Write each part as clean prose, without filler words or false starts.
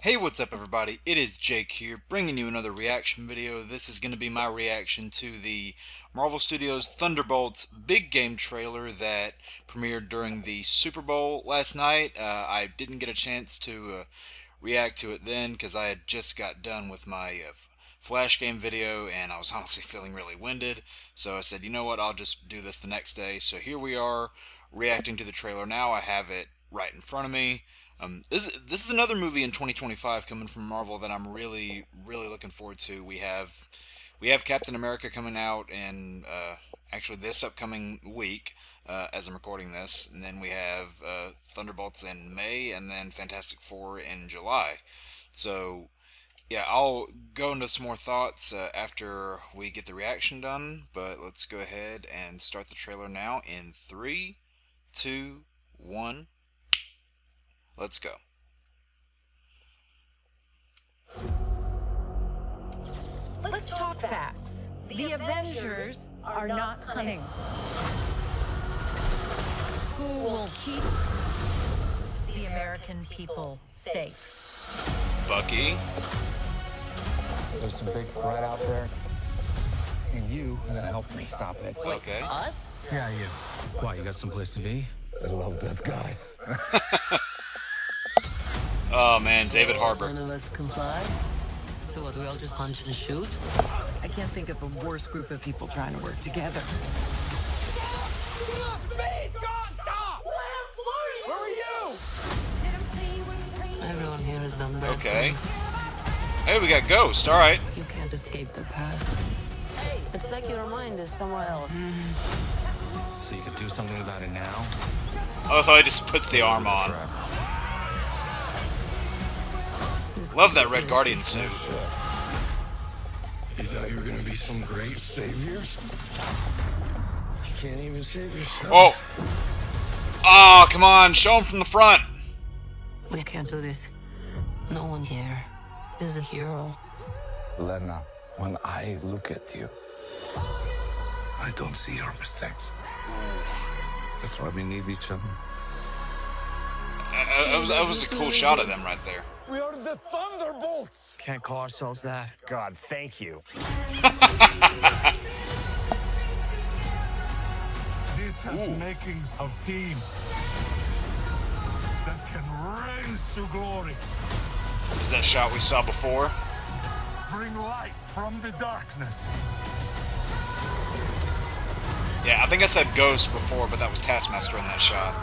Hey, what's up everybody? It is Jake here, bringing you another reaction video. This is going to be my reaction to the Marvel Studios Thunderbolts big game trailer that premiered during the Super Bowl last night. I didn't get a chance to react to it then because I had just got done with my Flash game video and I was honestly feeling really winded. So I said, you know what, I'll just do this the next day. So here we are reacting to the trailer now. I have it right in front of me. This is another movie in 2025 coming from Marvel that I'm really looking forward to. We have Captain America coming out in actually this upcoming week as I'm recording this, and then we have Thunderbolts in May, and then Fantastic Four in July. So yeah, I'll go into some more thoughts after we get the reaction done. But let's go ahead and start the trailer now in 3, 2, 1. Let's go. Let's talk facts. The Avengers are not coming. Who will keep the American people safe? Bucky. There's some big threat out there, and you are gonna help me stop it. Okay. Us? Yeah, you. Why, you got someplace to be? I love that guy. Oh man, David Harbour. None of us comply. So what, we all just punch and shoot? I can't think of a worse group of people trying to work together. Everyone here has done bad Okay. things. Hey, we got Ghost. All right. You can't escape the past. Hey, it's like your mind is somewhere else. So you could do something about it now? Oh, I thought he just puts the arm on. Love that Red Guardian suit. You thought you were gonna be some great saviors? You can't even save yourself. Oh. Oh, come on. Show him from the front. We can't do this. No one here is a hero. Lena, when I look at you, I don't see your mistakes. That's why we need each other. That was a cool shot of them right there. We are the Thunderbolts! Can't call ourselves that. God, thank you. This has makings of team that can rise to glory, Is that shot we saw before? bring light from the darkness. Yeah, I think I said Ghost before, but that was Taskmaster in that shot.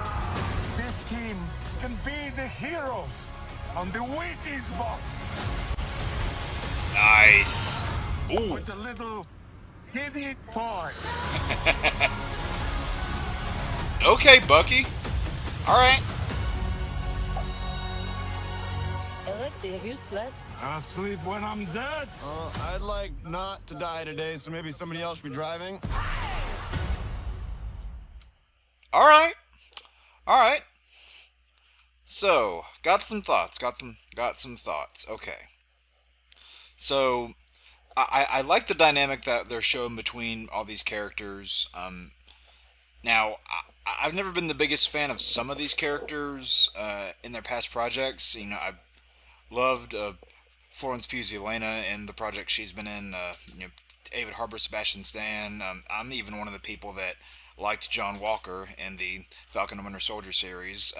This team can be the heroes on the Wheaties box Nice. Ooh. with a little idiot boy. Okay, Bucky. All right. Alexei, have you slept? I'll sleep when I'm dead. I'd like not to die today, so maybe somebody else should be driving. All right. All right. So, got some thoughts. Got some thoughts. Okay. So, I like the dynamic that they're showing between all these characters. Now, I've never been the biggest fan of some of these characters in their past projects. You know, I've loved Florence Pugh Elena in the project she's been in. David Harbour, Sebastian Stan. I'm even one of the people that liked John Walker in the Falcon and Winter Soldier series.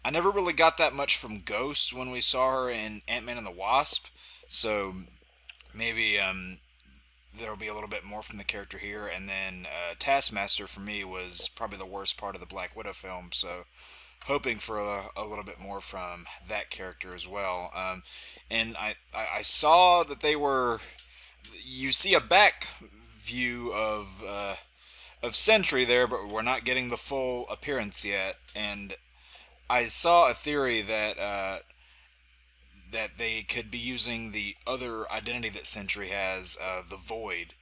I never really got that much from Ghost when we saw her in Ant-Man and the Wasp. So maybe there'll be a little bit more from the character here. And then Taskmaster for me was probably the worst part of the Black Widow film. So hoping for a little bit more from that character as well. And I saw that they were... You see a back view of Sentry there, but we're not getting the full appearance yet. And I saw a theory that that they could be using the other identity that Sentry has, the Void,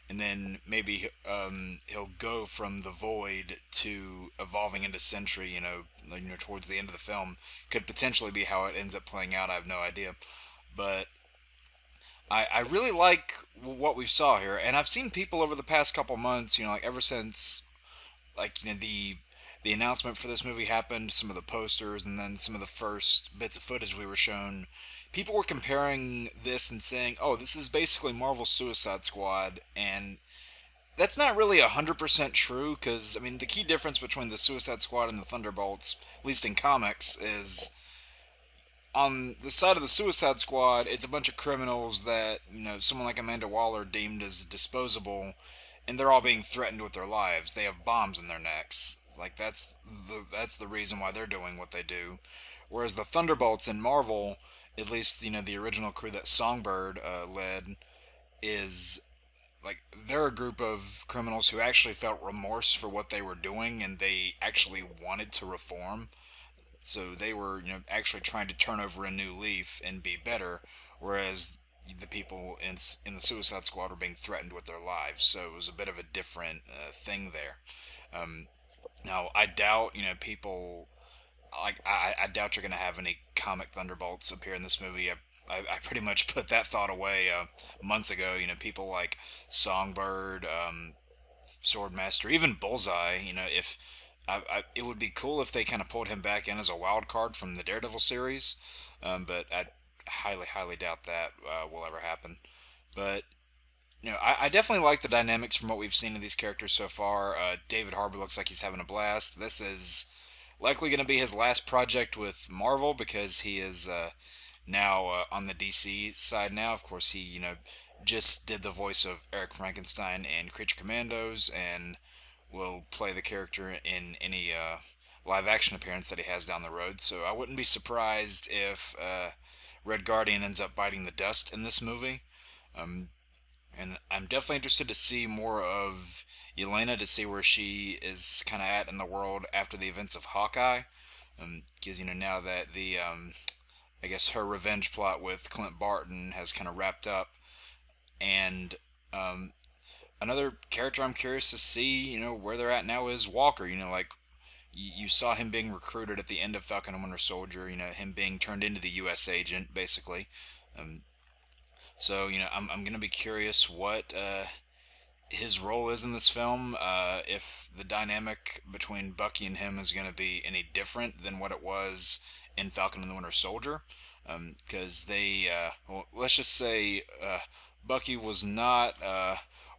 and then maybe he'll go from the Void to evolving into Sentry. Towards the end of the film, could potentially be how it ends up playing out. I have no idea, but I really like what we saw here, and I've seen people over the past couple months, like ever since, the announcement for this movie happened, some of the posters, and then some of the first bits of footage we were shown, people were comparing this and saying, "Oh, this is basically Marvel's Suicide Squad," and that's not really 100% true, because, I mean, the key difference between the Suicide Squad and the Thunderbolts, at least in comics, is on the side of the Suicide Squad, it's a bunch of criminals that, someone like Amanda Waller deemed as disposable, and they're all being threatened with their lives. They have bombs in their necks. Like, that's the reason why they're doing what they do. Whereas the Thunderbolts in Marvel, at least, the original crew that Songbird led, is like, they're a group of criminals who actually felt remorse for what they were doing, and they actually wanted to reform. So they were, actually trying to turn over a new leaf and be better, whereas the people in the Suicide Squad were being threatened with their lives. So it was a bit of a different thing there. Now, I doubt, people, like, I doubt you're going to have any comic Thunderbolts appear in this movie. I pretty much put that thought away months ago. People like Songbird, Swordmaster, even Bullseye. If it would be cool if they kind of pulled him back in as a wild card from the Daredevil series, but I highly doubt that will ever happen. But I definitely like the dynamics from what we've seen of these characters so far. David Harbour looks like he's having a blast. This is likely going to be his last project with Marvel, because he is now on the DC side now. Of course, he just did the voice of Eric Frankenstein in Creature Commandos, and will play the character in any live action appearance that he has down the road. So I wouldn't be surprised if Red Guardian ends up biting the dust in this movie. And I'm definitely interested to see more of Yelena, to see where she is kind of at in the world after the events of Hawkeye. Because, now that the, I guess, her revenge plot with Clint Barton has kind of wrapped up. And another character I'm curious to see, where they're at now is Walker. Like, you saw him being recruited at the end of Falcon and Winter Soldier, him being turned into the U.S. agent, basically. So, I'm going to be curious what his role is in this film, if the dynamic between Bucky and him is going to be any different than what it was in Falcon and the Winter Soldier. Because well, let's just say Bucky was not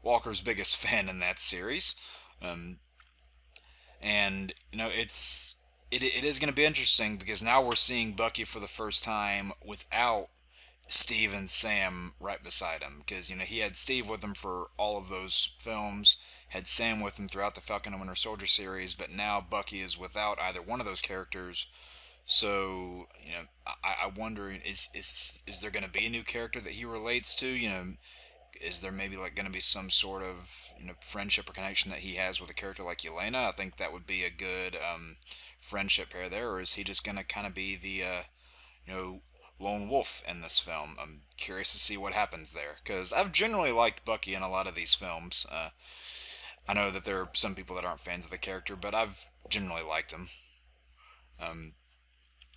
Walker's biggest fan in that series. And, it is going to be interesting, because now we're seeing Bucky for the first time without Steve and Sam right beside him, because he had Steve with him for all of those films, had Sam with him throughout the Falcon and Winter Soldier series, but now Bucky is without either one of those characters. So I wonder, is there going to be a new character that he relates to? Is there maybe going to be some sort of friendship or connection that he has with a character like Yelena? I think that would be a good friendship pair there. Or is he just going to kind of be the lone wolf in this film? I'm curious to see what happens there, because I've generally liked Bucky in a lot of these films. I know that there are some people that aren't fans of the character, but I've generally liked him.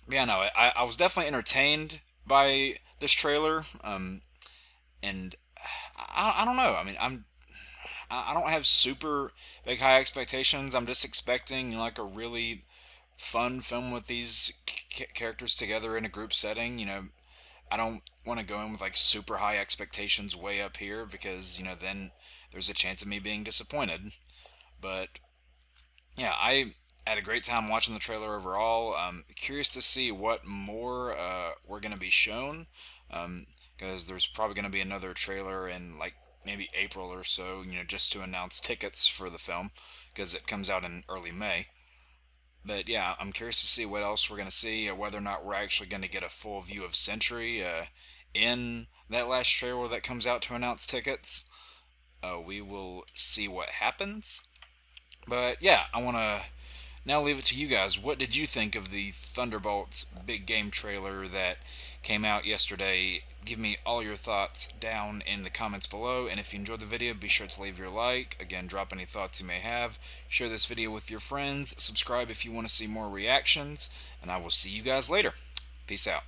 Yeah, no, I was definitely entertained by this trailer, and I don't know. I mean, I don't have super big high expectations. I'm just expecting like a really fun film with these characters together in a group setting. I don't want to go in with like super high expectations way up here, because then there's a chance of me being disappointed. But yeah, I had a great time watching the trailer overall. Curious to see what more we're going to be shown, because there's probably going to be another trailer in like maybe April or so, just to announce tickets for the film, because it comes out in early May. But yeah, I'm curious to see what else we're going to see, whether or not we're actually going to get a full view of Sentry in that last trailer that comes out to announce tickets. We will see what happens. But yeah, I want to now leave it to you guys. What did you think of the Thunderbolts big game trailer that came out yesterday? Give me all your thoughts down in the comments below, and if you enjoyed the video, be sure to leave your like. Again, drop any thoughts you may have. Share this video with your friends. Subscribe if you want to see more reactions, and I will see you guys later. Peace out.